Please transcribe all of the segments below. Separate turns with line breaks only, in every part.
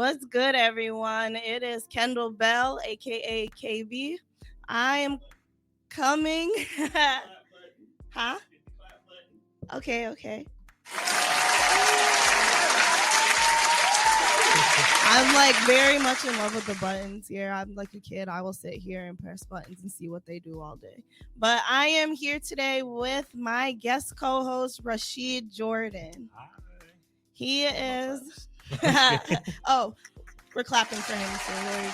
What's good, everyone? It is Kendall Bell, aka KB. I am coming. Huh? Okay. I'm like very much in love with the buttons here. I'm like a kid. I will sit here and press buttons and see what they do all day. But I am here today with my guest co-host, RaSheed Jordan.
Hi.
He is. Oh, we're clapping for him, so there you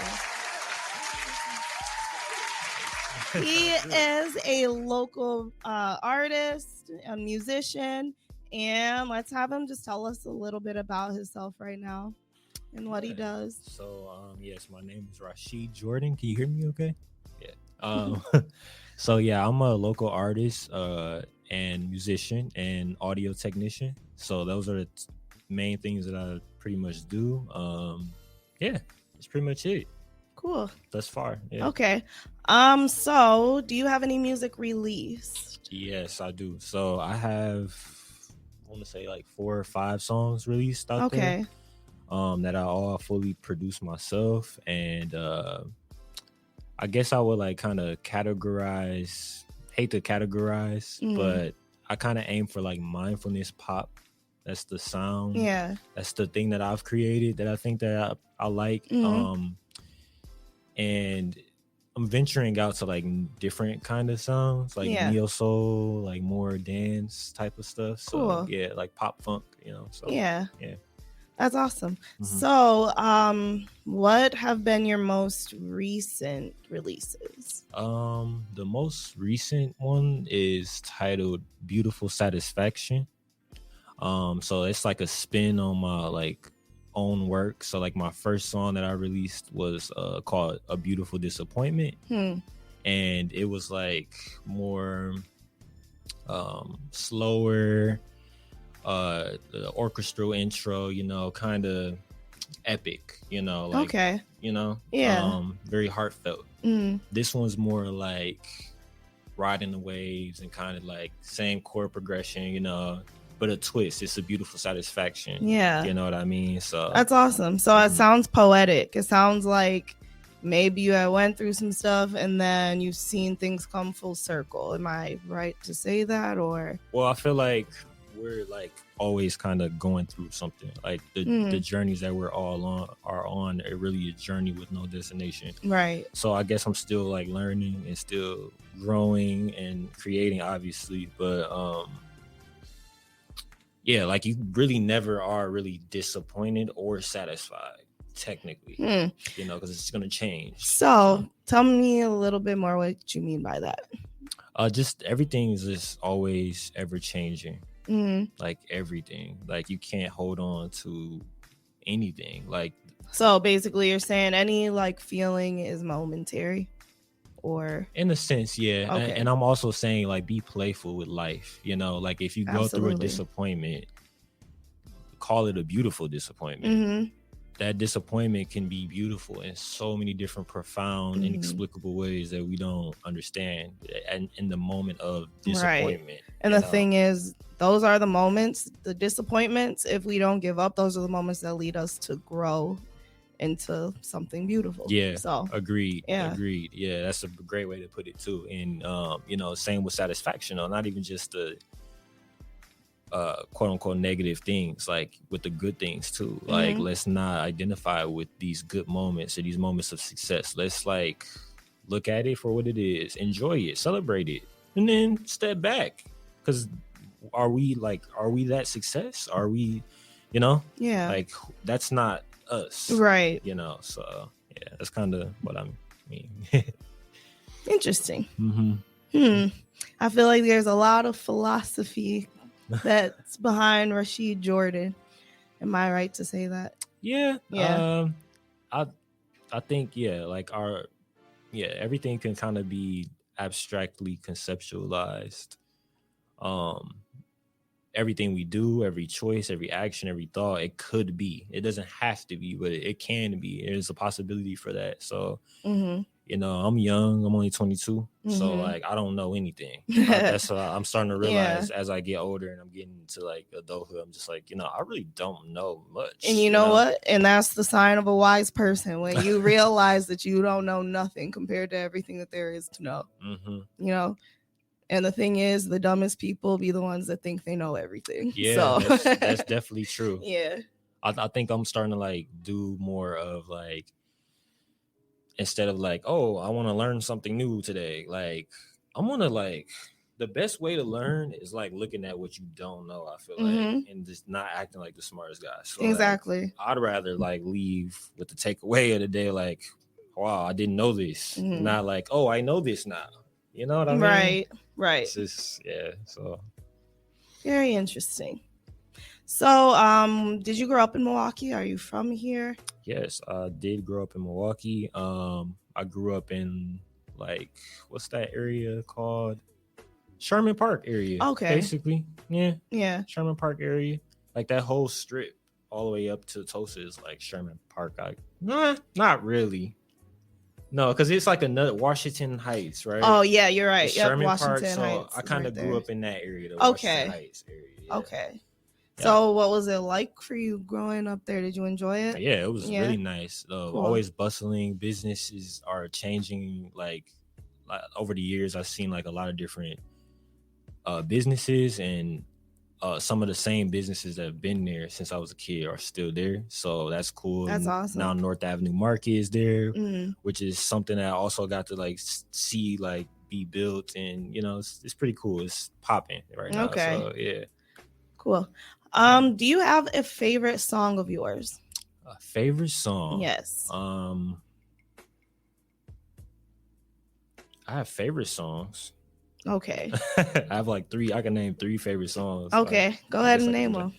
go. He is a local artist, a musician, and let's have him just tell us a little bit about himself right now and what he does.
So, yes, my name is RaSheed Jordan. Can you hear me okay? Yeah. So, yeah, I'm a local artist and musician and audio technician. So those are the main things that I pretty much do. Yeah, that's pretty much it.
Cool.
Thus far. Yeah.
Okay. So do you have any music released?
Yes, I do. So I have, I want to say like 4 or 5 songs released out there. That I all fully produce myself, and I guess I would like kind of hate to categorize, but I kind of aim for like mindfulness pop. That's the sound.
Yeah.
That's the thing that I've created that I think that I like. And I'm venturing out to like different kind of sounds, like neo soul, like more dance type of stuff. So
cool.
Yeah, like pop funk, So
yeah. That's awesome.
Mhm.
So, what have been your most recent releases?
The most recent one is titled Beautiful Satisfaction. So it's like a spin on my like own work. So like my first song that I released was called A Beautiful Disappointment. And it was like more slower, the orchestral intro, kind of epic, like,
okay.
Very heartfelt. This one's more like riding the waves and kind of like same chord progression, but a twist. It's a beautiful satisfaction.
Yeah.
You know what I mean? So
that's awesome. So it sounds poetic. It sounds like maybe you went through some stuff and then you've seen things come full circle. Am I right to say that? Or
well, I feel like we're like always kind of going through something. Like the journeys that we're all on are really a journey with no destination.
Right.
So I guess I'm still like learning and still growing and creating, obviously. But yeah, like you really never are really disappointed or satisfied, technically, because it's going to change.
So tell me a little bit more what you mean by that.
Just everything is just always ever changing. Like everything, like you can't hold on to anything. Like,
so basically you're saying any like feeling is momentary, or
in a sense, yeah.
Okay.
And I'm also saying like be playful with life, like if you go through a disappointment, call it a beautiful disappointment. That disappointment can be beautiful in so many different profound, inexplicable ways that we don't understand, and in the moment of disappointment.
Right. And the thing is, those are the moments, the disappointments, if we don't give up, those are the moments that lead us to grow into something beautiful.
Yeah.
So
agreed. Yeah, that's a great way to put it too. And same with satisfaction, not even just the quote unquote negative things, like with the good things too. Like let's not identify with these good moments or these moments of success. Let's like look at it for what it is, enjoy it, celebrate it, and then step back. Because are we that success? Are we, like that's not us,
right?
So yeah, that's kind of what I mean.
Interesting. I feel like there's a lot of philosophy that's behind RaSheed Jordan. Am I right to say that?
Yeah. I think like everything can kind of be abstractly conceptualized. Everything we do, every choice, every action, every thought, it could be. It doesn't have to be, but it can be. There's a possibility for that. So you know, I'm young. I'm only 22, so like I don't know anything. That's what I'm starting to realize as I get older and I'm getting into like adulthood. I'm just like, you know, I really don't know much.
And you know what? And that's the sign of a wise person, when you realize that you don't know nothing compared to everything that there is to know. You know. And the thing is, the dumbest people be the ones that think they know everything.
Yeah, so. that's definitely true.
Yeah.
I think I'm starting to like do more of like, instead of like, oh, I want to learn something new today. Like, I'm gonna like, the best way to learn is like looking at what you don't know, I feel like, and just not acting like the smartest guy. So
exactly.
Like, I'd rather like leave with the takeaway of the day, like, wow, I didn't know this. Not like, oh, I know this now. You know what I mean?
Right.
It's just, yeah. So
very interesting. So, did you grow up in Milwaukee? Are you from here?
Yes, I did grow up in Milwaukee. I grew up in like, what's that area called? Sherman Park area.
Okay.
Basically. Yeah.
Yeah.
Sherman Park area. Like that whole strip all the way up to Tulsa is like Sherman Park. Not really. No, because it's like another Washington Heights, right?
Oh yeah, you're right.
Yep, Sherman
Washington
Park. So
Heights
I kind of grew up in that area, the Washington Heights area. Yeah.
Okay. So what was it like for you growing up there? Did you enjoy it?
Yeah, it was really nice. Cool. Always bustling. Businesses are changing. Like over the years, I've seen like a lot of different businesses, and some of the same businesses that have been there since I was a kid are still there. So that's cool.
That's awesome.
Now North Avenue Market is there, which is something that I also got to like see like be built, and you know, it's pretty cool. It's popping right now. Okay. So yeah.
Cool. Do you have a favorite song of yours?
A favorite song?
Yes.
I have favorite songs.
Okay.
I have like 3. I can name 3 favorite songs.
Okay, like, go ahead and name them.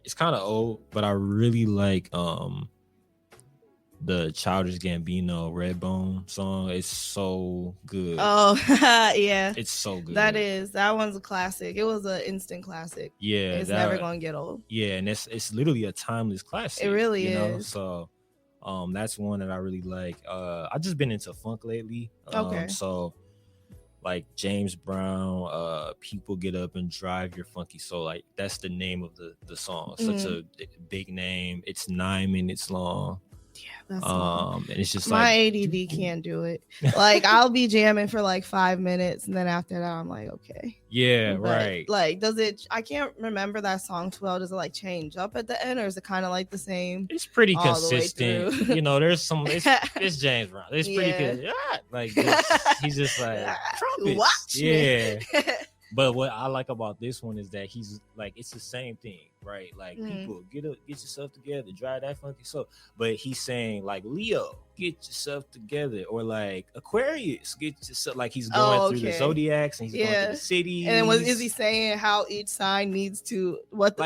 It's kind of old, but I really like the Childish Gambino Redbone song. It's so good.
Oh, yeah.
It's so good.
That one's a classic. It was an instant classic.
Yeah.
It's never going to get old.
Yeah, and it's literally a timeless classic.
It really is.
Know? So that's one that I really like. I've just been into funk lately.
Okay.
So like James Brown, People Get Up and Drive Your Funky Soul. Like that's the name of the song. Such a big name. It's 9 minutes long.
Yeah, that's long.
And it's just
my
like
ADD can't do it. Like I'll be jamming for like 5 minutes, and then after that I'm like, okay.
Yeah,
but,
right.
Like, does it? I can't remember that song too well. Does it like change up at the end, or is it kind of like the same?
It's pretty consistent. You know, there's some. It's James Brown. It's pretty good. Like he's just like trumpets.
Watch
me. But what I like about this one is that he's like, it's the same thing, right? Like people get yourself together, drive that funky soul. But he's saying like Leo, get yourself together, or like Aquarius, get yourself. Like he's going through the zodiacs and he's going through the cities.
And then is he saying how each sign needs to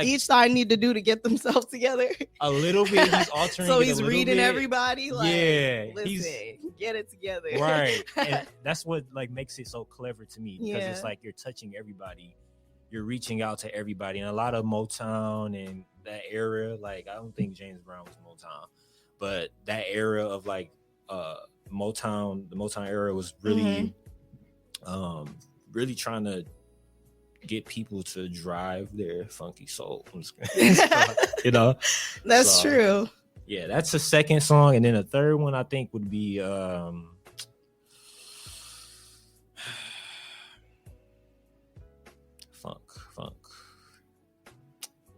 each sign need to do to get themselves together?
A little bit. He's altering.
So he's reading everybody. Like,
yeah,
listen, get it together.
Right, and that's what like makes it so clever to me, because it's like you're touching everybody, you're reaching out to everybody, and a lot of Motown and that era. Like I don't think James Brown was Motown, but that era of like Motown, the Motown era was really, really trying to get people to drive their funky soul. You know,
that's true.
Yeah, that's the second song, and then a third one I think would be funk.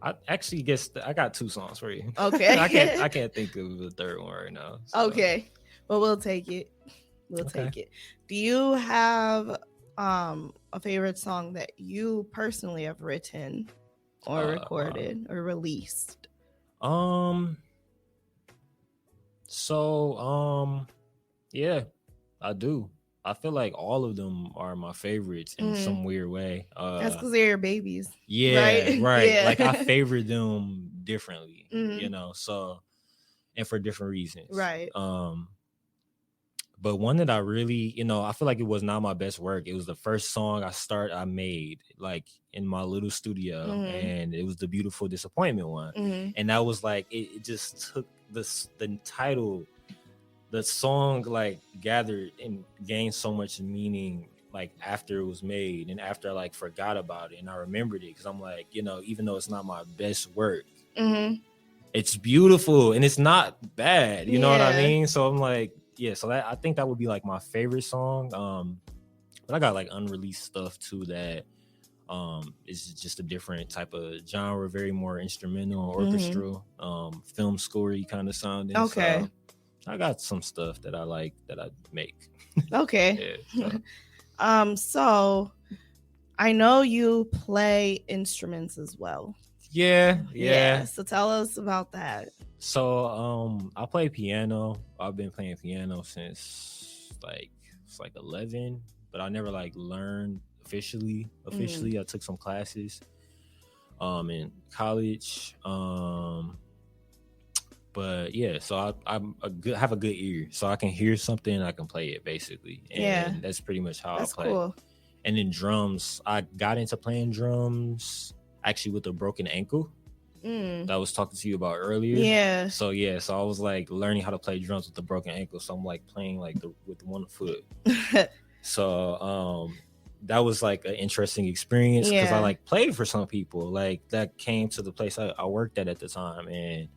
I actually guess I got 2 songs for you.
Okay.
I can't think of the third one right now.
So. Okay, well we'll take it. Take it. Do you have a favorite song that you personally have written or recorded or released?
Yeah, I do. I feel like all of them are my favorites in some weird way.
That's because they're your babies.
Yeah, right. Yeah. Like I favor them differently, you know. So, and for different reasons,
right?
But one that I really, I feel like it was not my best work. It was the first song I made like in my little studio, and it was the Beautiful Disappointment one. And that was like it just took the title, the song like gathered and gained so much meaning like after it was made and after I like forgot about it and I remembered it, because I'm like, even though it's not my best work, it's beautiful and it's not bad, you know what I mean? So I'm like, so I think that would be like my favorite song. But I got like unreleased stuff too that is just a different type of genre, very more instrumental, orchestral, film score-y kind of sounding.
Okay.
So I got some stuff that I like that I make.
Okay. So I know you play instruments as well. Yeah. So tell us about that.
So I play piano. I've been playing piano since like 11, but I never like learned officially. I took some classes in college. But yeah, so I have a good ear, so I can hear something and I can play it basically. And that's pretty much how I play. Cool. And then drums, I got into playing drums actually with a broken ankle that I was talking to you about earlier.
Yeah.
So I was like learning how to play drums with a broken ankle. So I'm like playing like with one foot. So that was like an interesting experience because I like played for some people like that came to the place I worked at the time. And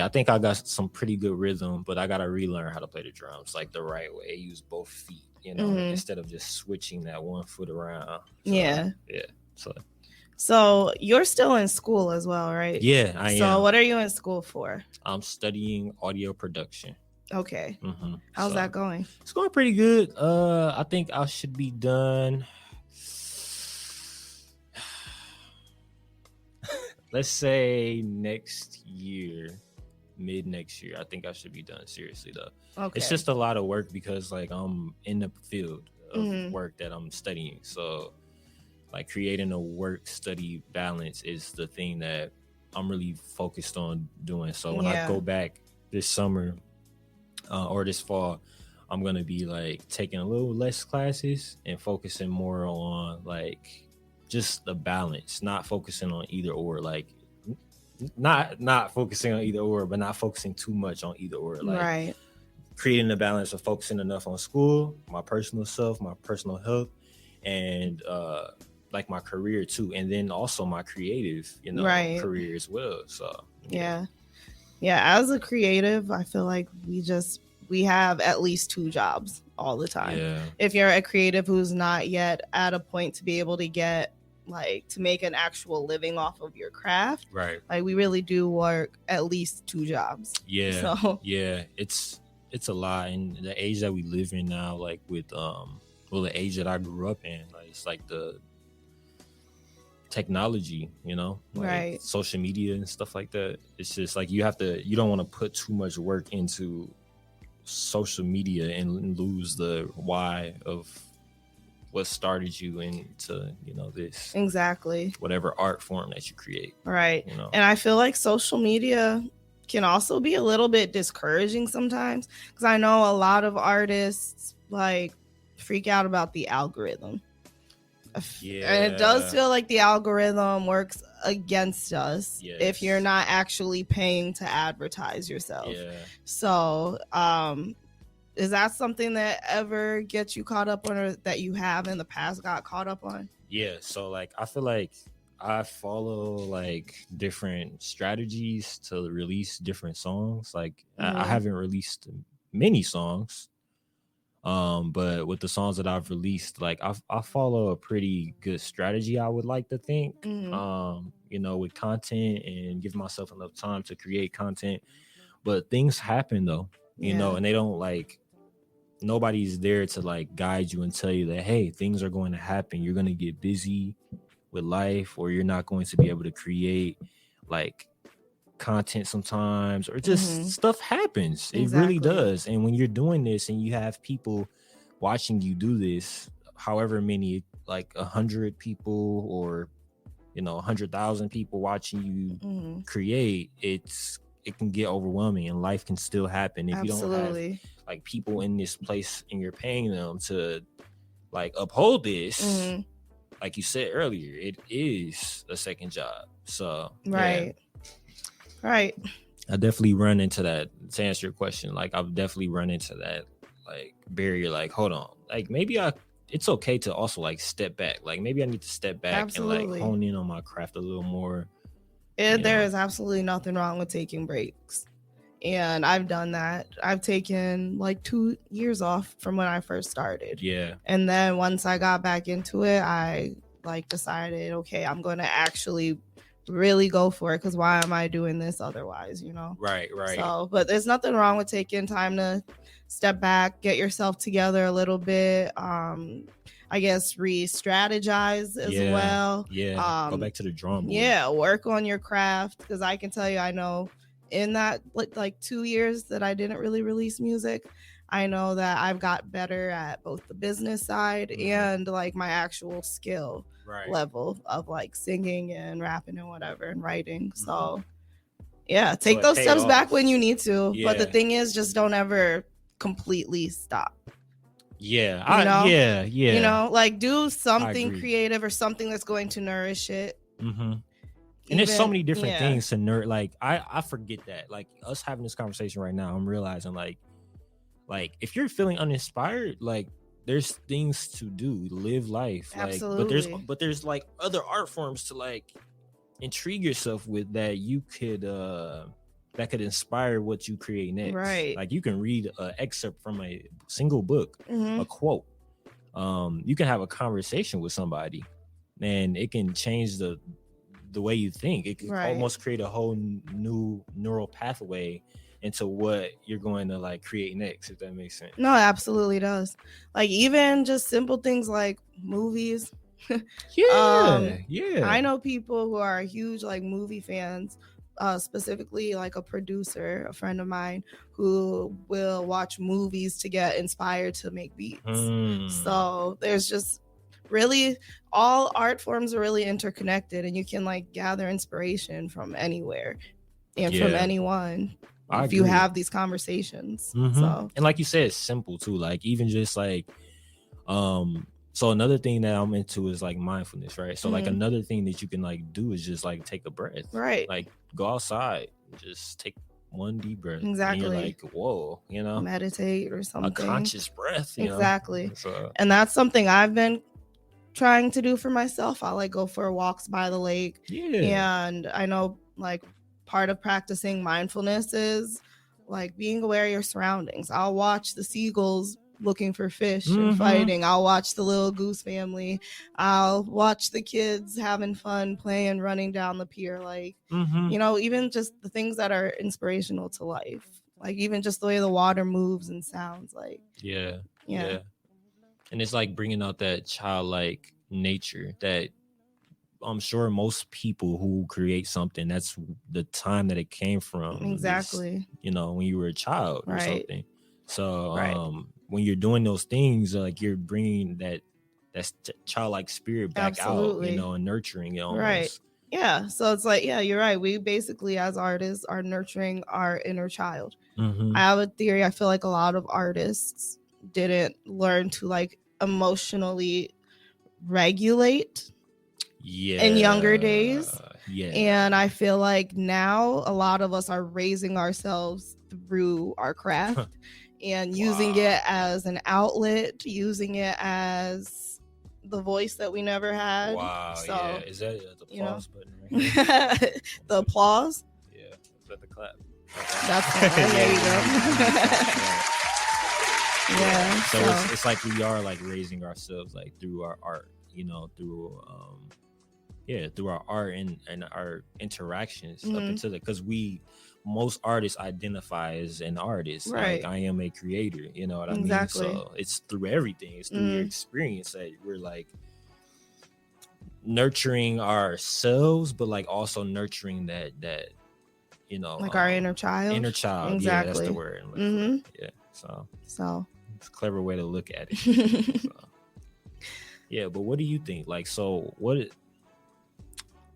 I think I got some pretty good rhythm, but I got to relearn how to play the drums like the right way. Use both feet, instead of just switching that one foot around. So,
So you're still in school as well, right?
Yeah, I am.
So what are you in school for?
I'm studying audio production.
Okay. How's that going?
It's going pretty good. I think I should be done. Let's say next year. Mid next year, I think I should be done. Seriously though, it's just a lot of work because like I'm in the field of work that I'm studying. So like creating a work study balance is the thing that I'm really focused on doing. So when I go back this summer or this fall, I'm gonna be like taking a little less classes and focusing more on like just the balance, not focusing on either or, like not focusing on either or, but not focusing too much on either or. Like creating a balance of focusing enough on school, my personal self, my personal health, and like my career too, and then also my creative, career as well. So
yeah. As a creative, I feel like we have at least 2 jobs all the time. If you're a creative who's not yet at a point to be able to get like to make an actual living off of your craft,
right?
Like we really do work at least 2 jobs.
It's a lot. And the age that we live in now, like with the age that I grew up in, like it's like the technology, like social media and stuff like that. It's just like you don't want to put too much work into social media and lose the why of what started you into, this whatever art form that you create.
Right. And I feel like social media can also be a little bit discouraging sometimes, because I know a lot of artists like freak out about the algorithm. And it does feel like the algorithm works against us if you're not actually paying to advertise yourself. So is that something that ever gets you caught up on, or that you have in the past got caught up on?
So like I feel like I follow like different strategies to release different songs. Like I haven't released many songs, but with the songs that I've released, like I follow a pretty good strategy, I would like to think. With content and give myself enough time to create content. But things happen though, and they don't like, nobody's there to like guide you and tell you that, hey, things are going to happen. You're going to get busy with life, or you're not going to be able to create like content sometimes, or just stuff happens. It really does. And when you're doing this and you have people watching you do this, however many, like 100 people or 100,000 people watching you create, it can get overwhelming and life can still happen if
Absolutely.
you don't have like people in this place and you're paying them to like uphold this. Mm-hmm. Like you said earlier, it is a second job. So
right. Right.
I definitely run into that. To answer your question, like I've definitely run into that like barrier. Like, hold on, like maybe it's okay to also like step back. Like maybe I need to step back
Absolutely.
and like hone in on my craft a little more.
There is absolutely nothing wrong with taking breaks. And I've done that. I've taken like 2 years off from when I first started.
Yeah.
And then once I got back into it, I like decided, okay, I'm going to actually really go for it, because why am I doing this otherwise, you know?
Right.
So, but there's nothing wrong with taking time to step back, get yourself together a little bit. I guess re-strategize as well.
Yeah. Go back to the drawing board.
Yeah, work on your craft, because I can tell you, I know in that like 2 years that I didn't really release music, I know that I've got better at both the business side and like my actual skill level of like singing and rapping and whatever and writing. So yeah, take those steps back when you need to. Yeah. But the thing is, just don't ever completely stop.
Yeah.
You know, like do something creative or something that's going to nourish it.
Mm-hmm. And there's so many different things to nerd. Like I forget that. Like us having this conversation right now, I'm realizing like if you're feeling uninspired, like there's things to do, live life.
Absolutely.
Like, but there's like other art forms to like intrigue yourself with that you could that could inspire what you create next.
Right.
Like you can read an excerpt from a single book, a quote. You can have a conversation with somebody, and it can change the way you think. It can almost create a whole new neural pathway into what you're going to like create next, if that makes sense.
No, it absolutely does. Like even just simple things like movies.
Yeah.
I know people who are huge like movie fans, specifically like a producer, a friend of mine, who will watch movies to get inspired to make beats. So there's just really all art forms are really interconnected, and you can like gather inspiration from anywhere and from anyone if you have these conversations. So,
and like you said, it's simple too. Like even just like so another thing that I'm into is like mindfulness, right? So like another thing that you can like do is just like take a breath,
right?
Like go outside, just take one deep breath.
Exactly.
And you're like, whoa, you know,
meditate or something.
A conscious breath.
Exactly. And that's something I've been trying to do for myself. I like go for walks by the lake.
Yeah.
And I know like part of practicing mindfulness is like being aware of your surroundings. I'll watch the seagulls looking for fish and fighting. I'll watch the little goose family. I'll watch the kids having fun playing, running down the pier. Like, you know, even just the things that are inspirational to life. Like even just the way the water moves and sounds. Like,
yeah. And it's like bringing out that childlike nature that I'm sure most people who create something, that's the time that it came from.
Exactly.
Is, you know, when you were a child or something. So when you're doing those things, like you're bringing that childlike spirit back out, you know, and nurturing it almost.
Right. Yeah. So it's like, yeah, you're right. We basically as artists are nurturing our inner child. I have a theory. I feel like a lot of artists didn't learn to like emotionally regulate in younger days. And I feel like now a lot of us are raising ourselves through our craft and using it as an outlet, using it as the voice that we never had.
So, is that the applause button right
here? The applause?
Yeah. Is that the clap?
That's there you go. Yeah.
So it's like we are like raising ourselves like through our art, you know, through through our art and our interactions up into the, because most artists identify as an artist. Like I am a creator, you know what I mean? So it's through everything. It's through your experience that we're like nurturing ourselves, but like also nurturing that you know,
like our inner child.
Exactly. Yeah, that's the word. Yeah. So it's a clever way to look at it. Yeah, but what do you think? Like, so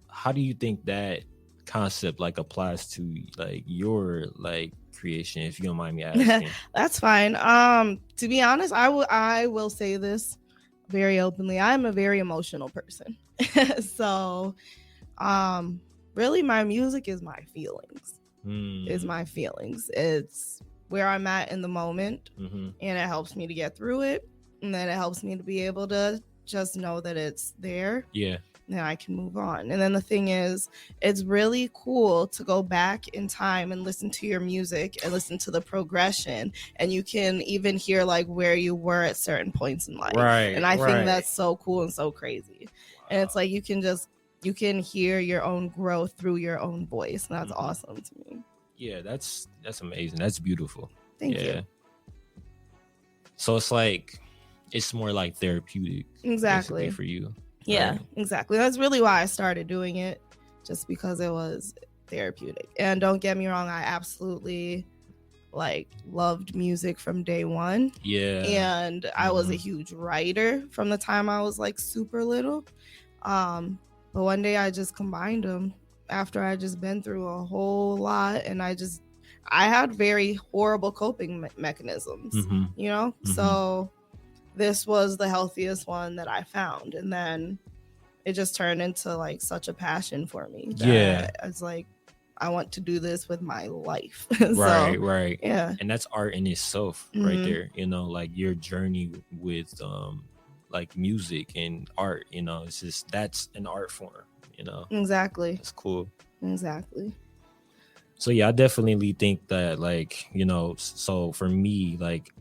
how do you think that concept like applies to like your like creation, if you don't mind me asking.
That's fine. To be honest, I will say this very openly. I'm a very emotional person. So really my music is my feelings. Is my feelings. It's where I'm at in the moment, and it helps me to get through it, and then it helps me to be able to just know that it's there.
Yeah.
And I can move on. And then the thing is, it's really cool to go back in time and listen to your music and listen to the progression, and you can even hear like where you were at certain points in life.
Right.
And I think that's so cool and so crazy. Wow. And it's like you can hear your own growth through your own voice, and that's awesome to me.
Yeah, that's amazing. That's beautiful.
Thank you.
So it's like it's more like therapeutic.
Exactly.
For you.
Yeah,
right?
Exactly. That's really why I started doing it, just because it was therapeutic. And don't get me wrong, I absolutely like loved music from day one.
Yeah.
And I was a huge writer from the time I was like super little. But one day I just combined them after I just been through a whole lot, and I had very horrible coping mechanisms, you know? So this was the healthiest one that I found. And then it just turned into like such a passion for me.
Yeah.
I was like, I want to do this with my life.
Right.
Yeah.
And that's art in itself right there. You know, like your journey with like music and art, you know, it's just, that's an art form, you know.
Exactly.
It's cool.
Exactly.
So yeah, I definitely think that like, you know, so for me, like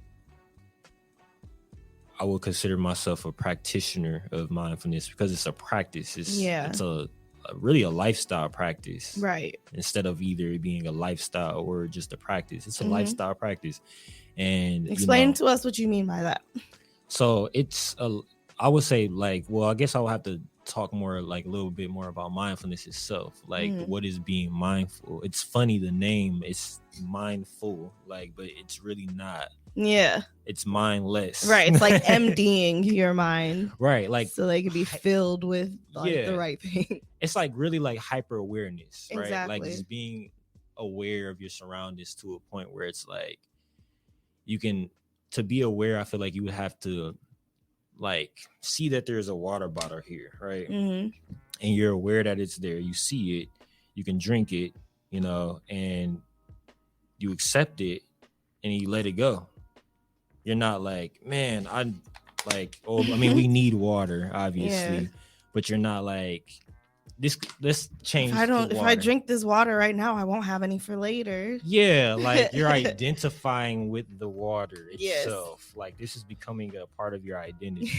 I would consider myself a practitioner of mindfulness because it's a practice. It's really a lifestyle practice.
Right.
Instead of either being a lifestyle or just a practice. It's a lifestyle practice. And
explain to us what you mean by that.
So I would say like, well, I guess I would have to talk more like a little bit more about mindfulness itself. Like what is being mindful? It's funny, the name is mindful, like, but it's really not.
Yeah.
It's mindless.
Right. It's like emptying your mind.
Right. Like
so they could be filled with like the right thing.
It's like really like hyper awareness, right?
Exactly.
Like just being aware of your surroundings to a point where it's like you can, to be aware, I feel like you would have to like see that there's a water bottle here, right? And you're aware that it's there. You see it, you can drink it, you know, and you accept it and you let it go. You're not like, man, I'm like, oh, I mean, we need water, obviously, but you're not like, let's change.
If I drink this water right now, I won't have any for later.
Yeah, like you're identifying with the water itself. Yes. Like this is becoming a part of your identity,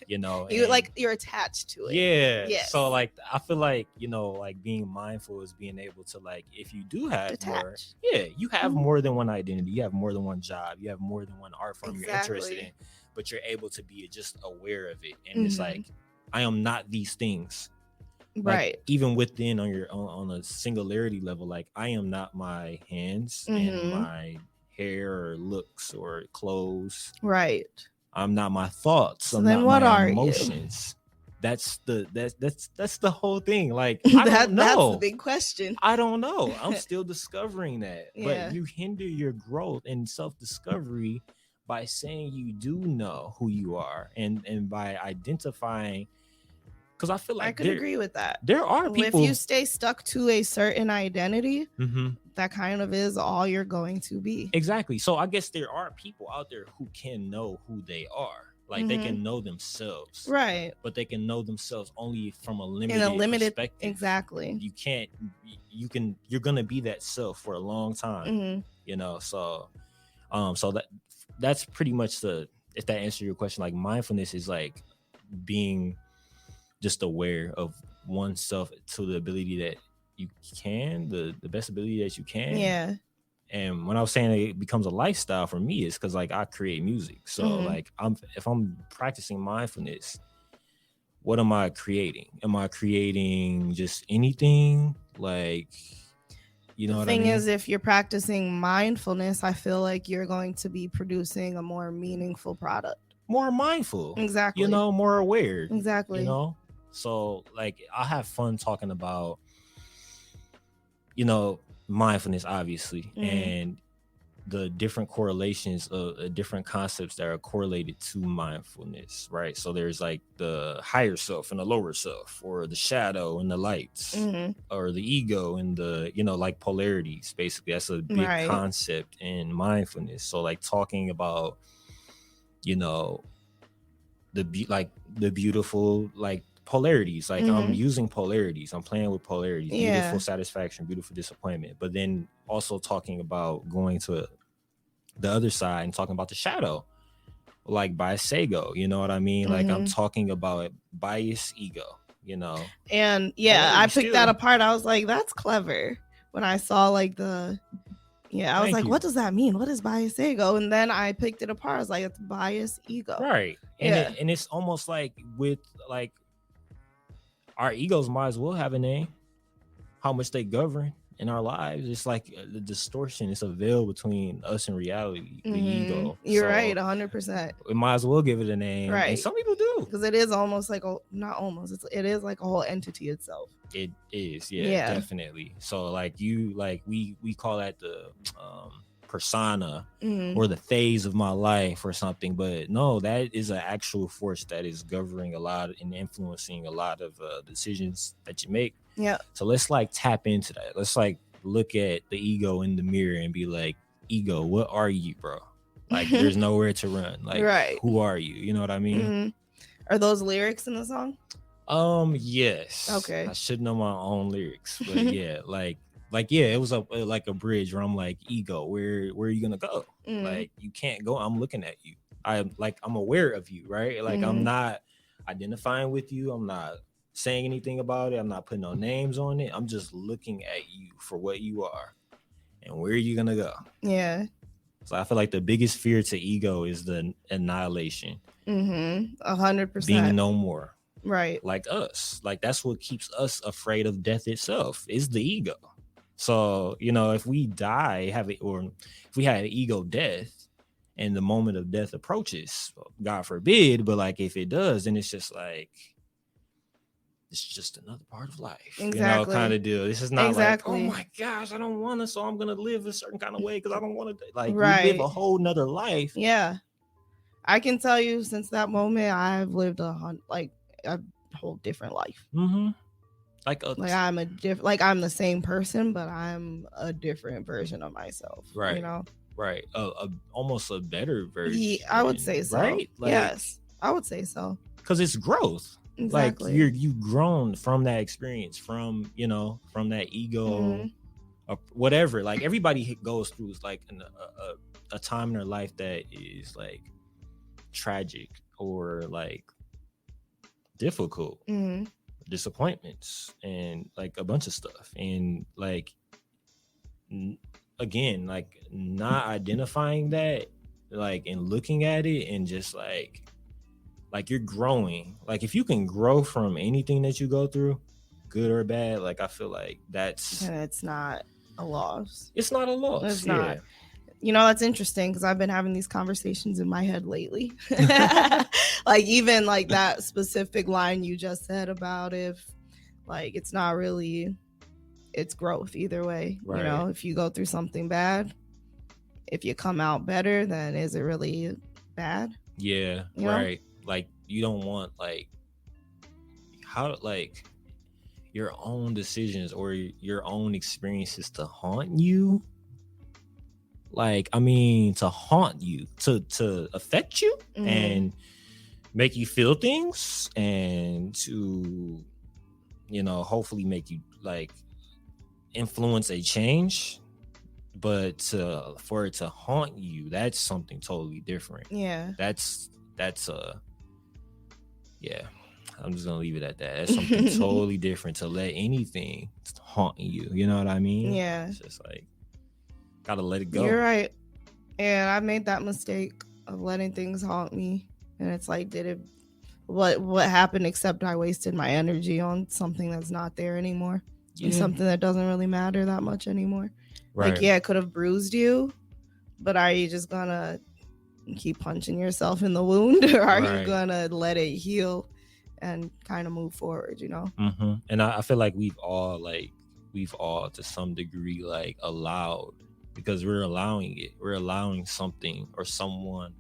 you know.
You're attached to it.
Yeah. Yes. So like I feel like, you know, like being mindful is being able to like, if you do have more, you have more than one identity, you have more than one job, you have more than one art form you're interested in, but you're able to be just aware of it. And it's like, I am not these things. Like,
right.
Even within on a singularity level, like I am not my hands and my hair or looks or clothes.
Right.
I'm not my thoughts.
So
I'm
then
not
what
my
are
emotions. You? That's the whole thing. Like I don't know.
That's the big question.
I don't know. I'm still discovering that. But you hinder your growth and self-discovery by saying you do know who you are and by identifying. Because I feel like
I could agree with that.
There are people.
If you stay stuck to a certain identity, that kind of is all you're going to be.
Exactly. So I guess there are people out there who can know who they are. Like they can know themselves.
Right.
But they can know themselves only from a limited perspective.
Exactly.
You can't, you're going to be that self for a long time, you know? So, so that's pretty much if that answers your question, like mindfulness is like being just aware of oneself to the ability that you can, the best ability that you can.
Yeah.
And when I was saying it becomes a lifestyle for me, it's because like I create music. So like if I'm practicing mindfulness, what am I creating? Am I creating just anything? Like, you know what I mean?
The thing is, if you're practicing mindfulness, I feel like you're going to be producing a more meaningful product.
More mindful.
Exactly.
You know, more aware.
Exactly.
You know? So like I have fun talking about mindfulness, obviously, and the different correlations of different concepts that are correlated to mindfulness, right? So there's like the higher self and the lower self, or the shadow and the lights, or the ego and the, like polarities. Basically, that's a big concept in mindfulness. So like talking about, the beautiful, like polarities, like I'm using polarities, I'm playing with polarities, beautiful satisfaction, beautiful disappointment, but then also talking about going to the other side and talking about the shadow, like bias ego, you know what I mean? Like I'm talking about bias ego,
and I picked that apart. I was like, that's clever. When I saw like I was like, what does that mean? What is bias ego? And then I picked it apart. I was like, it's bias ego.
Right. And it's almost like with like our egos might as well have a name. How much they govern in our lives. It's like the distortion. It's a veil between us and reality, the ego.
You're right, 100%.
We might as well give it a name. Right. And some people do.
Because it is almost like it is like a whole entity itself.
It is, yeah, definitely. So like we call that the persona or the phase of my life or something, but no, that is an actual force that is governing a lot and influencing a lot of decisions that you make.
Yeah.
So let's like tap into that. Let's like look at the ego in the mirror and be like, ego, what are you, bro? Like there's nowhere to run. Like who are you? You know what I mean?
Are those lyrics in the song?
Yes.
Okay.
I should know my own lyrics, but yeah, it was like a bridge where I'm like, ego, where are you gonna go? Like you can't go. I'm looking at you. I'm aware of you, right? Like I'm not identifying with you. I'm not saying anything about it. I'm not putting no names on it. I'm just looking at you for what you are and where are you gonna go.
Yeah.
So I feel like the biggest fear to ego is the annihilation.
100%.
Being no more.
Right.
Like us. Like that's what keeps us afraid of death itself, is the ego. So, if we die, if we had an ego death and the moment of death approaches, God forbid, but like if it does, then it's just like, it's just another part of life.
Exactly.
Kind of deal. This is not like, oh my gosh, I don't want to, so I'm going to live a certain kind of way because I don't want to, like, we live a whole nother life.
Yeah. I can tell you since that moment, I've lived a whole different life. I'm the same person, but I'm a different version of myself.
Right. Right. Almost a better version.
Yeah, I would say so.
Right?
Yes, I would say so.
Because it's growth.
Exactly.
Like you've grown from that experience, from that ego, or whatever. Like everybody goes through like a time in their life that is like tragic or like difficult. Disappointments and like a bunch of stuff, and like again, like not identifying that, like, and looking at it and just like you're growing. Like if you can grow from anything that you go through, good or bad, like I feel like it's not a loss.
It's not a loss. It's not. That's interesting because I've been having these conversations in my head lately. Like even like that specific line you just said about if like it's not really, it's growth either way. Right. If you go through something bad, if you come out better, then is it really bad?
Yeah. Right. Like you don't want like your own decisions or your own experiences to haunt you. Like, I mean, to haunt you, to affect you and make you feel things, and to, hopefully make you like influence a change. But for it to haunt you, that's something totally different.
Yeah.
I'm just gonna leave it at that. That's something totally different to let anything haunt you. You know what I mean?
Yeah.
It's just like, gotta let it go.
You're right. And I made that mistake of letting things haunt me. And it's like, what happened except I wasted my energy on something that's not there anymore. Yeah. And something that doesn't really matter that much anymore. Right. Like, yeah, it could have bruised you, but are you just gonna keep punching yourself in the wound, or are you gonna let it heal and kind of move forward,
And I feel like we've we've all to some degree like allowed, because we're allowing it. We're allowing something or someone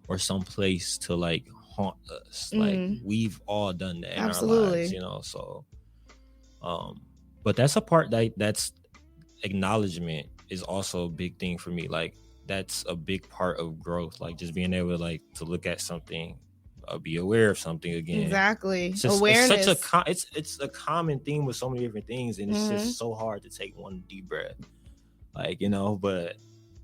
or some place to like haunt us. Like we've all done that in our lives, you know. So but that's a part that's acknowledgement is also a big thing for me. Like that's a big part of growth, like just being able to like to look at something, be aware of something again.
Exactly.
It's just,
awareness.
It's a common theme with so many different things, and it's just so hard to take one deep breath, like, you know. But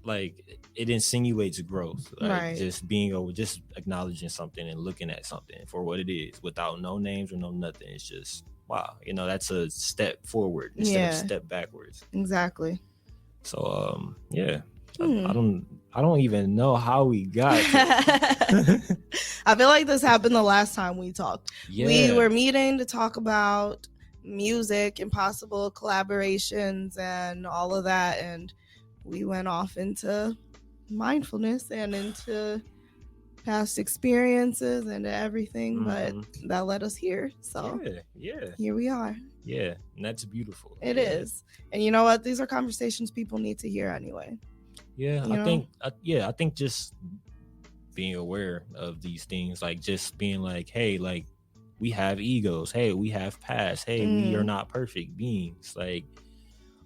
like it insinuates growth, like right. Just being over, just acknowledging something and looking at something for what it is without no names or no nothing. It's just wow, you know, that's a step forward instead of step backwards.
Exactly.
So yeah. I don't even know how we got to
I feel like this happened the last time we talked. Yeah. We were meeting to talk about music and possible collaborations and all of that, and we went off into mindfulness and into past experiences and everything, but that led us here. So here we are.
Yeah, and that's beautiful.
It is. And you know what? These are conversations people need to hear anyway.
Yeah, I think just being aware of these things, like just being like, hey, like we have egos, hey, we have past, hey, we are not perfect beings, like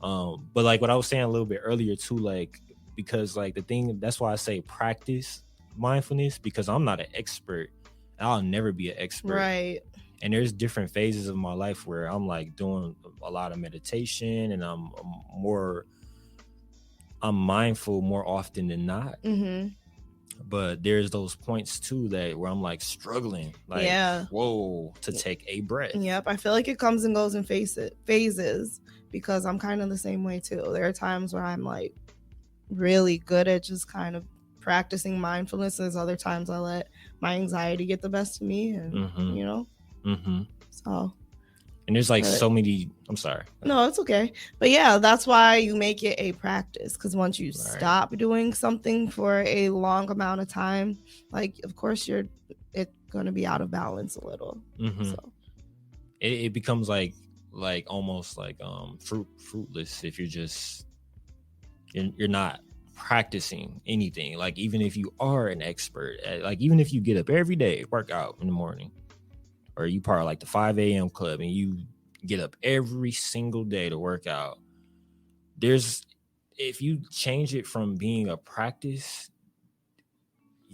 but like what I was saying a little bit earlier too, like because like the thing, that's why I say practice mindfulness, because I'm not an expert. I'll never be an expert,
right?
And there's different phases of my life where I'm like doing a lot of meditation and I'm mindful more often than not. But there's those points too that where I'm like struggling, like whoa, to take a breath.
Yep, I feel like it comes and goes in phases, because I'm kind of the same way too. There are times where I'm like really good at just kind of practicing mindfulness. There's other times I let my anxiety get the best of me, and you know. So.
And there's like so many. I'm sorry.
No, it's okay. But yeah, that's why you make it a practice. Because once you stop doing something for a long amount of time, like of course it's going to be out of balance a little. So
it becomes like almost like fruitless if you're not practicing anything. Like even if you are an expert, like even if you get up every day, work out in the morning, or you part of like the 5 a.m. club and you get up every single day to work out, if you change it from being a practice,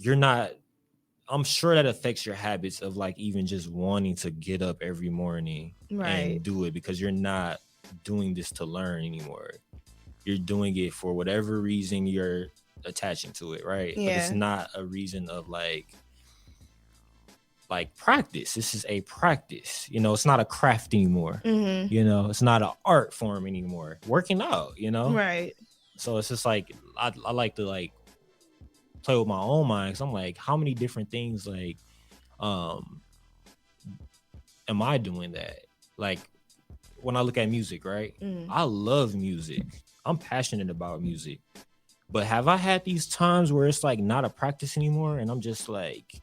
I'm sure that affects your habits of like even just wanting to get up every morning and do it, because you're not doing this to learn anymore. You're doing it for whatever reason you're attaching to it, right? Yeah. But it's not a reason of like practice. This is a practice, you know. It's not a craft anymore. You know, it's not an art form anymore. Working out, you know,
right?
So it's just like I like to like play with my own mind, because I'm like, how many different things like am I doing that? Like when I look at music, right? I love music. I'm passionate about music, but have I had these times where it's like not a practice anymore, and I'm just like,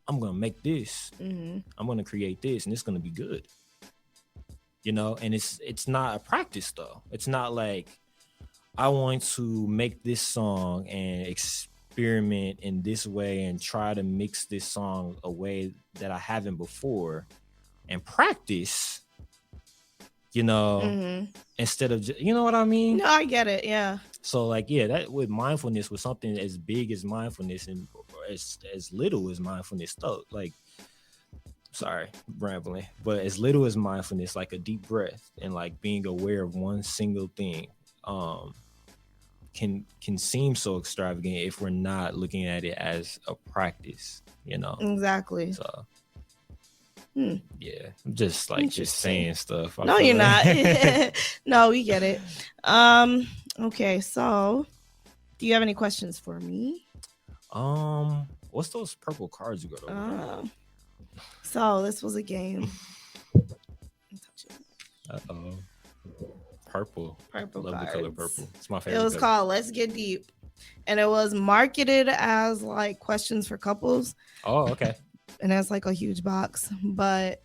I'm gonna make this, I'm gonna create this, and it's gonna be good, you know? And it's not a practice though. It's not like I want to make this song and experiment in this way and try to mix this song a way that I haven't before and practice, you know, instead of just, you know what I mean?
No, I get it. Yeah.
So like, yeah, that with mindfulness, with something as big as mindfulness and as little as mindfulness, though, like, sorry, rambling, but as little as mindfulness, like a deep breath and like being aware of one single thing, can seem so extravagant if we're not looking at it as a practice, you know?
Exactly.
So yeah, I'm just like just saying stuff.
No, you're not. No, we get it. Okay, so do you have any questions for me?
What's those purple cards you got over there?
So this was a game.
Purple. Love
cards.
The color purple. It's my favorite.
It was called Let's Get Deep, and it was marketed as like questions for couples.
Oh, okay.
And it's like a huge box, but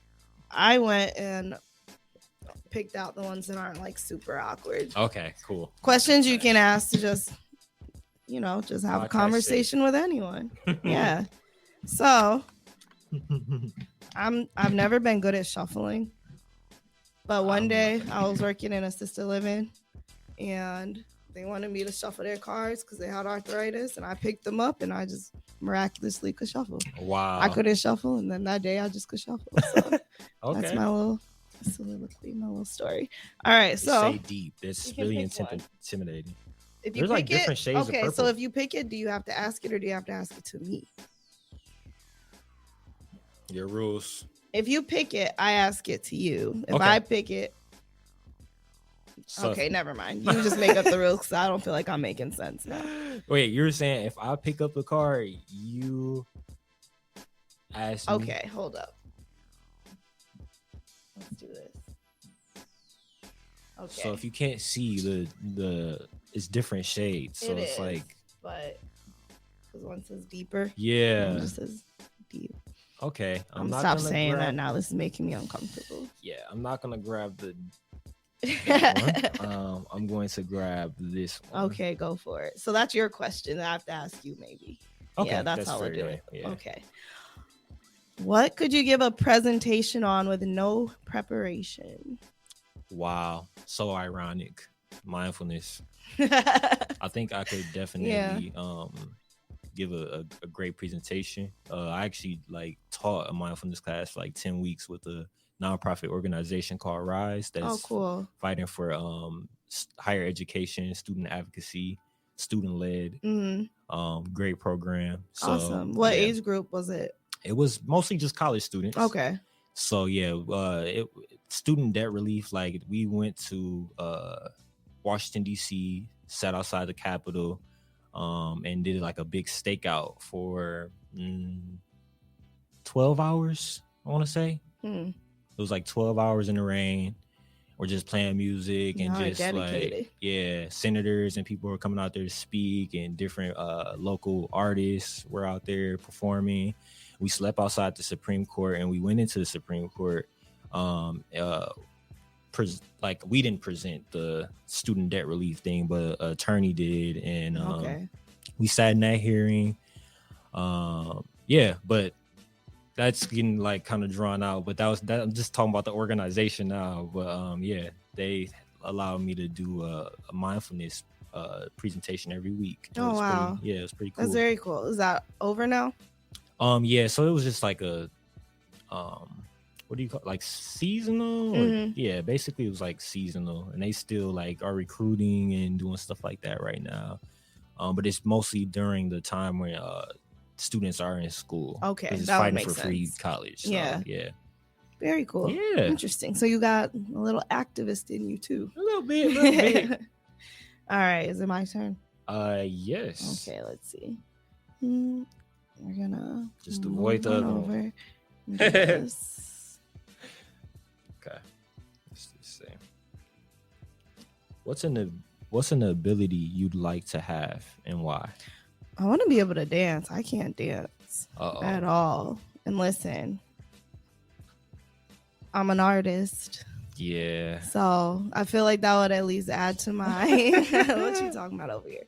I went and picked out the ones that aren't like super awkward.
Okay, cool.
Questions you can ask to just, just have a conversation with anyone. Yeah. So I've never been good at shuffling, but one day I was working in assisted living and they wanted me to shuffle their cards because they had arthritis, and I picked them up and I just miraculously could shuffle.
Wow.
I couldn't shuffle, and then that day I just could shuffle. So
okay.
That's my little soliloquy, my little story. All right, so
say deep. It's really intimidating.
If you
There's like different shades of purple.
Okay, so if you pick it, do you have to ask it or do you have to ask it to me?
Your rules.
If you pick it, I ask it to you. If I pick it, okay, never mind. You just make up the rules because I don't feel like I'm making sense now.
Wait, you're saying if I pick up the card, you ask me?
Okay, hold up. Let's do this. Okay.
So if you can't see the it's different shades. So it's like,
but because one says deeper.
Yeah.
One just says deep.
Okay.
I'm not stop saying that now. This is making me uncomfortable.
Yeah, I'm not gonna grab the one. I'm going to grab this one.
Okay, go for it. So that's your question. I have to ask you maybe. Okay, yeah, that's how we'll do it. Yeah. Okay. What could you give a presentation on with no preparation?
Wow, so ironic. Mindfulness. I think I could definitely give a great presentation. I actually taught a mindfulness class for 10 weeks with a nonprofit organization called Rise that's fighting for higher education, student advocacy, student led. Great program. So,
awesome. What age group was it?
It was mostly just college students.
Okay.
So student debt relief. We went to Washington D.C., sat outside the Capitol, and did a big stakeout for 12 hours. I want to say it was 12 hours in the rain. We're just playing music and just dedicated. Senators and people were coming out there to speak, and different local artists were out there performing. We slept outside the Supreme Court, and we went into the Supreme Court. We didn't present the student debt relief thing, but an attorney did, and we sat in that hearing. But that's getting kind of drawn out. But I'm just talking about the organization now. But they allowed me to do a mindfulness presentation every week.
Oh wow!
It was pretty cool.
That's very cool. Is that over now?
So it was just a what do you call seasonal? Basically it was seasonal, and they still are recruiting and doing stuff like that right now. But it's mostly during the time when students are in school.
Okay,
it's
that
fighting for
sense.
Free college. So, yeah.
Very cool.
Yeah,
interesting. So you got a little activist in you too.
A little bit.
All right, is it my turn?
Yes.
Okay, let's see. We're gonna
just avoid the other
over. Yes.
Okay. Let's just see. What's an ability you'd like to have and why?
I want to be able to dance. I can't dance at all. And listen, I'm an artist.
Yeah.
So I feel like that would at least add to my what you talking about over here?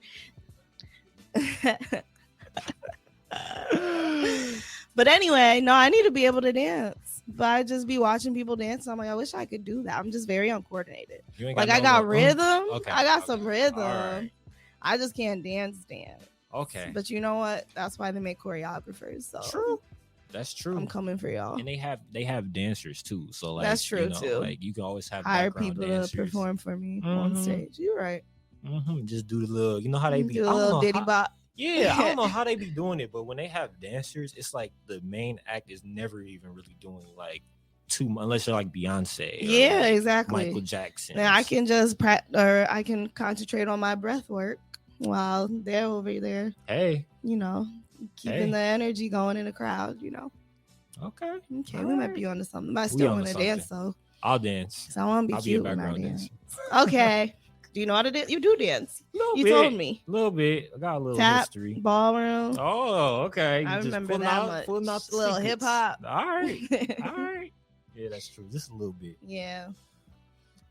But anyway, no, I need to be able to dance. But I just be watching people dance. So I'm I wish I could do that. I'm just very uncoordinated. I got rhythm.
Okay,
I got some rhythm.
Right.
I just can't dance.
Okay.
But you know what? That's why they make choreographers. So
true. That's true.
I'm coming for y'all.
And they have dancers too. So
that's true too.
You can always
hire people
dancers
to perform for me on stage. You're right.
Just do the little. How they be
do a little ditty bop.
Yeah, I don't know how they be doing it, but when they have dancers, it's the main act is never even really doing too much, unless you're Beyonce.
Yeah, exactly.
Michael Jackson.
Then I can just I can concentrate on my breath work while they're over there.
Hey,
keeping the energy going in the crowd.
Okay,
we might be onto something. But I still want to dance though.
I'll dance.
So I want to be cute when I dance.
Dancer.
Okay. Do you know how to dance? You do dance. You told me.
A little bit. I got a little
tap,
history.
Ballroom.
Oh, okay.
I remember that much.
Out
a little hip hop.
All right. All right. Yeah, that's true. Just a little bit.
Yeah.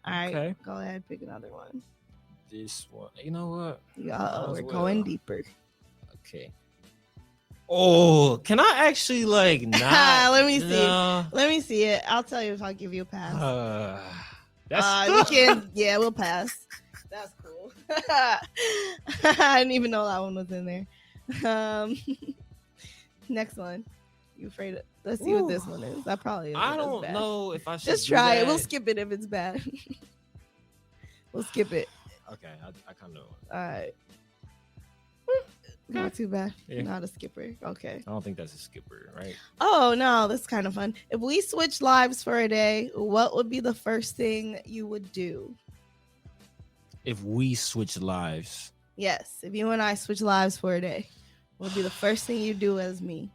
All right,
Okay.
go ahead, pick another one.
This one, you know what?
We're going deeper.
Okay. Oh, can I actually like not?
Let me see. Let me see it. I'll tell you if I'll give you a pass. We can. Yeah, we'll pass. That's cool. I didn't even know that one was in there. Next one. You afraid of? Let's see what this one is. That probably isn't.
I don't know if I should
just try it. We'll skip it if it's bad. We'll skip it.
Okay, I kind of.
All right. Not too bad. Yeah. Not a skipper. Okay.
I don't think that's a skipper, right?
Oh, no. That's kind of fun. If we switch lives for a day, what would be the first thing you would do?
If we switch lives?
Yes. If you and I switch lives for a day, what would be the first thing you do as me?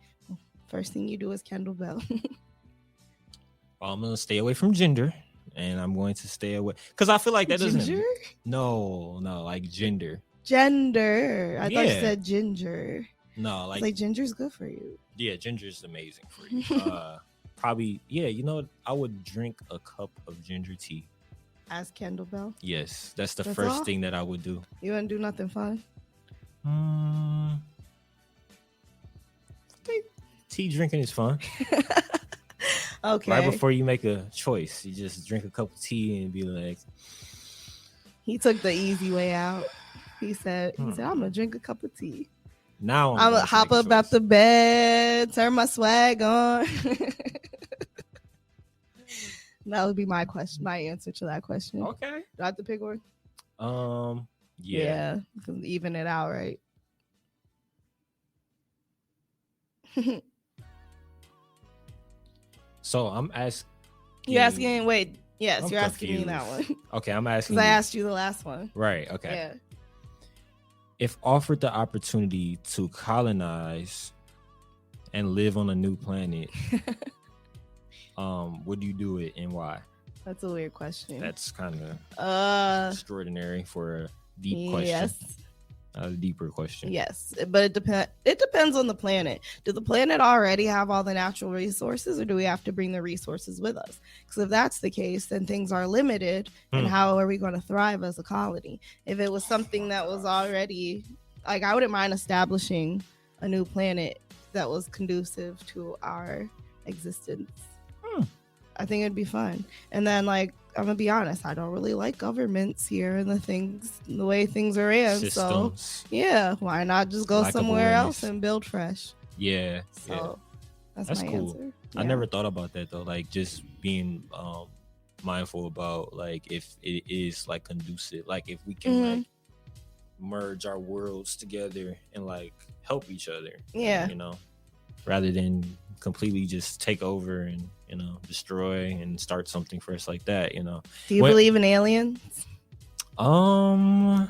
First thing you do as Kendall Bell.
I'm going to stay away from gender. And I'm going to stay away. Because I feel like that doesn't...
Ginger?
No, like gender.
Gender. I thought you said ginger.
No,
like ginger's good for you.
Yeah, ginger's amazing for you. Probably, yeah, you know, I would drink a cup of ginger tea.
As Kendall Bell?
Yes, that's the first thing that I would do.
You wouldn't do nothing fun?
I think tea drinking is fun.
Okay.
Right before you make a choice, you just drink a cup of tea and be like...
He took the easy way out. He said, I'm going to drink a cup of tea.
Now
I'm going to hop up out the bed, turn my swag on. That would be my question, my answer to that question.
Okay.
Do I have to pick one?
Yeah.
Even it out, right?
So I'm asking...
You're asking, wait. Yes, you're
confused.
asking me that one.
Okay, I'm asking
because I asked you the last one.
Right, okay.
Yeah.
If offered the opportunity to colonize and live on a new planet, would you do it and why?
That's a weird question.
That's kind of extraordinary for a deep question.
Yes.
A deeper question.
Yes, but it depends on the planet. Does the planet already have all the natural resources, or do we have to bring the resources with us? Because if that's the case, then things are limited, and how are we going to thrive as a colony? If it was something that was already, like, I wouldn't mind establishing a new planet that was conducive to our existence. I think it'd be fun. And then, like, I'm gonna be honest, I don't really like governments here and the way things are ran. Systems. So yeah, why not just go somewhere else and build fresh?
Yeah.
So that's my
cool.
answer.
I never thought about that though. Like just being mindful about like if it is like conducive, like if we can like merge our worlds together and like help each other.
Yeah.
You know, rather than completely just take over and, you know, destroy and start something fresh like that, you know.
Do you believe in aliens?
I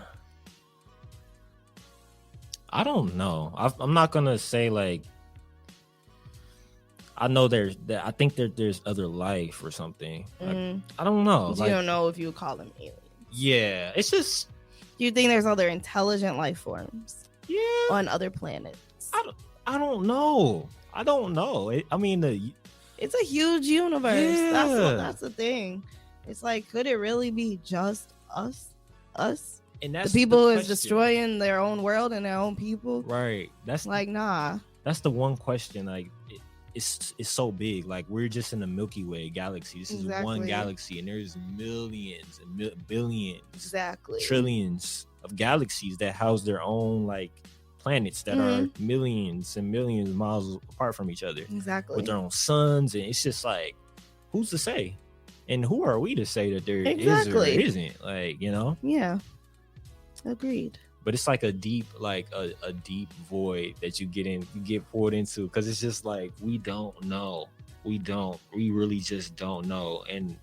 don't know. I'm not gonna say like I know I think there's other life or something. I don't know.
You don't know if you would call them aliens.
Yeah, it's just.
Do you think there's other intelligent life forms?
Yeah.
On other planets.
I don't know. I don't know.
It's a huge universe. Yeah. That's the thing. It's like, could it really be just us? And that's the people who is destroying their own world and their own people.
Right. That's like,
nah.
That's the one question. Like, it's so big. Like, we're just in the Milky Way galaxy. This is one galaxy, and there's millions and billions, trillions of galaxies that house their own like planets that are millions and millions of miles apart from each other, with their own suns, and it's just like, who's to say, and who are we to say that there is or isn't, like, you know?
Yeah, agreed.
But it's like a deep void that you get pulled into, because it's just like we really just don't know. And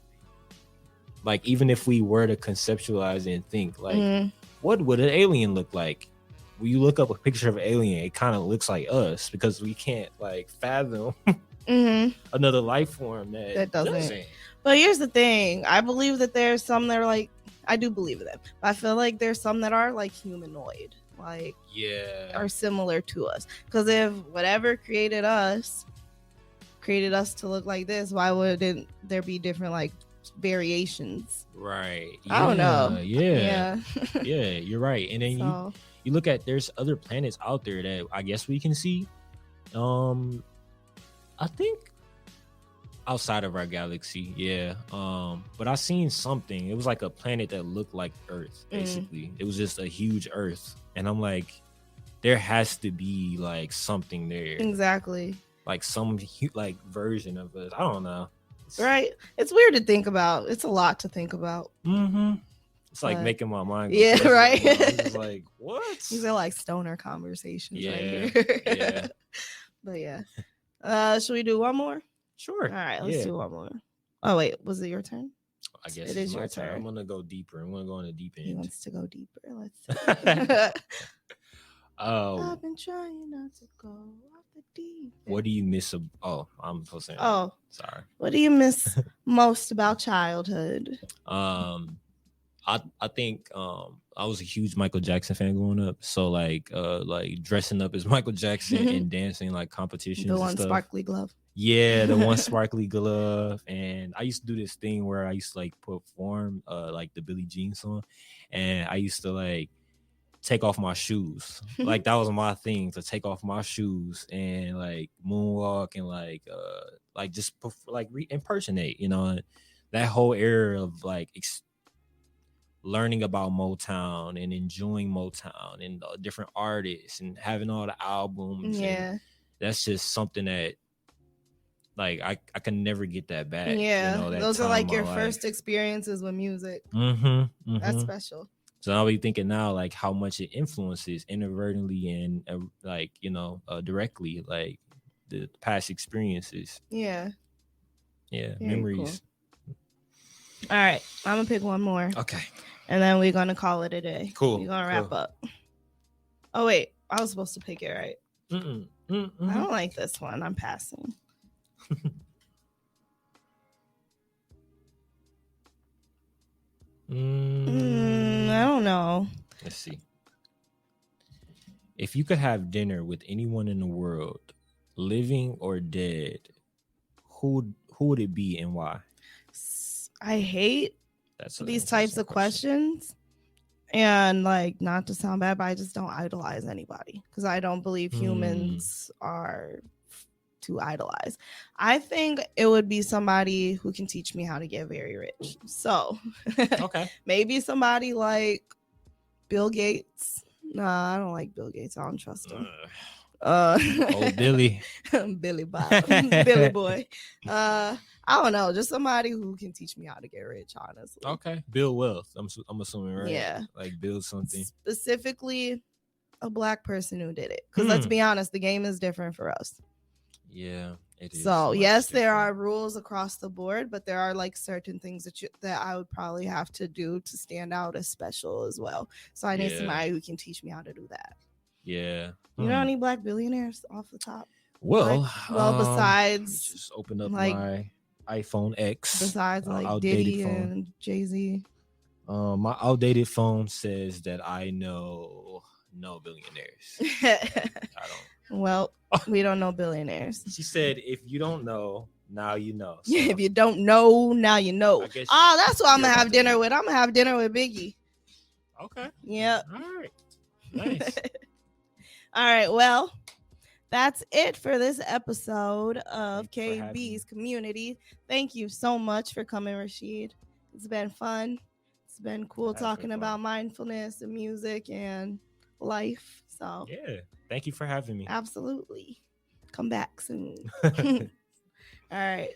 like, even if we were to conceptualize and think like, what would an alien look like? When you look up a picture of an alien, it kind of looks like us, because we can't like fathom another life form that doesn't.
But here's the thing. I believe that there's some that are like, I do believe in them. But I feel like there's some that are like humanoid, like are similar to us. Because if whatever created us to look like this, why wouldn't there be different like variations.
Right.
I don't know.
Yeah. Yeah, you're right. And then you look at, there's other planets out there that I guess we can see. I think outside of our galaxy, yeah. But I seen something. It was like a planet that looked like Earth, basically. It was just a huge Earth. And I'm like, there has to be like something there.
Exactly.
Like some like version of us. I don't know.
Right. It's weird to think about. It's a lot to think about.
It's like making my mind go
crazy. Right.
It's like, what?
These are like stoner conversations right here.
Yeah.
But yeah. Should we do one more?
Sure.
All right, let's do one more. Oh wait, was it your turn?
I guess
it is your turn.
I'm gonna go deeper. I'm gonna go on the deep end.
He wants to go deeper. Let's see.
Oh,
I've been trying not to go off the deep end.
What do you miss? I'm supposed to say.
Oh,
sorry.
What do you miss most about childhood?
I think I was a huge Michael Jackson fan growing up. So like dressing up as Michael Jackson and dancing like competitions.
The one
and stuff.
sparkly glove.
Yeah, the one sparkly glove. And I used to do this thing where I used to like perform like the Billie Jean song, and I used to like take off my shoes. Like that was my thing, to take off my shoes and like moonwalk and like just impersonate, you know, that whole era of like learning about Motown and enjoying Motown and different artists and having all the albums.
Yeah,
that's just something that like I can never get that back.
Yeah,
you know,
those are like your first experiences with music. That's special.
So I'll be thinking now like how much it influences inadvertently and like, you know, directly, like the past experiences.
Yeah.
Very memories.
Cool. All right, I'm gonna pick one more.
Okay.
And then we're gonna call it a day.
Cool.
We're gonna wrap up. Oh wait, I was supposed to pick it, right? I don't like this one. I'm passing. I don't know.
Let's see. If you could have dinner with anyone in the world, living or dead, who would it be and why?
I hate these types of questions. And like, not to sound bad, but I just don't idolize anybody because I don't believe humans are to idolize. I think it would be somebody who can teach me how to get very rich. So
okay,
maybe somebody like Bill Gates. Nah, I don't like Bill Gates. I don't trust him.
Old Billy.
Billy Bob. Billy boy. I don't know, just somebody who can teach me how to get rich, honestly.
Okay. Build wealth. I'm assuming, right?
Yeah.
Like build something.
Specifically a Black person who did it. Because let's be honest, the game is different for us.
Yeah, it is.
So yes, there are rules across the board, but there are like certain things that I would probably have to do to stand out as special as well. So I need somebody who can teach me how to do that.
Yeah.
You know any Black billionaires off the top?
Well,
besides
just open up like, my iPhone X.
Besides like Diddy and Jay-Z.
My outdated phone says that I know no billionaires. I don't.
Well, we don't know billionaires.
She said, if you don't know, now you know. So
if you don't know, now you know. That's what I'm going to have dinner with. I'm going to have dinner with Biggie.
Okay.
Yep.
All right. Nice.
All right. Well, that's it for this episode of KB's Community. Thank you so much for coming, RaSheed. It's been fun. It's been cool talking about mindfulness and music and life. So
yeah, thank you for having me.
Absolutely. Come back soon. All right.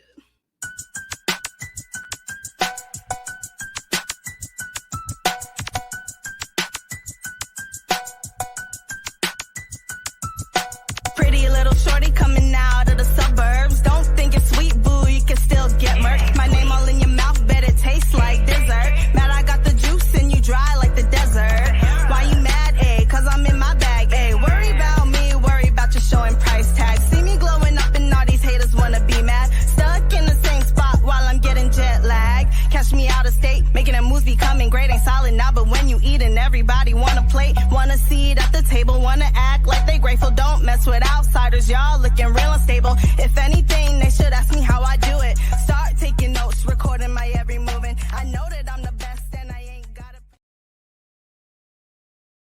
Pretty little shorty coming out of the suburbs. Don't think it's sweet, boo, you can still get murked. My name all in your mouth, bet it tastes like dessert. Mad I got the juice and you dry like the desert. Why you mad, eh? Cause I'm in my bag, eh? Worry about me, worry about you showing price tags. See me glowing up and all these haters wanna be mad. Stuck in the same spot while I'm getting jet lag. Catch me out of state, making a moves becoming great. Ain't solid now, but when you eatin', everybody wanna plate. Wanna see it at the table, wanna act like they grateful. Don't mess with outsiders, y'all looking real unstable. If anything, they should ask me how I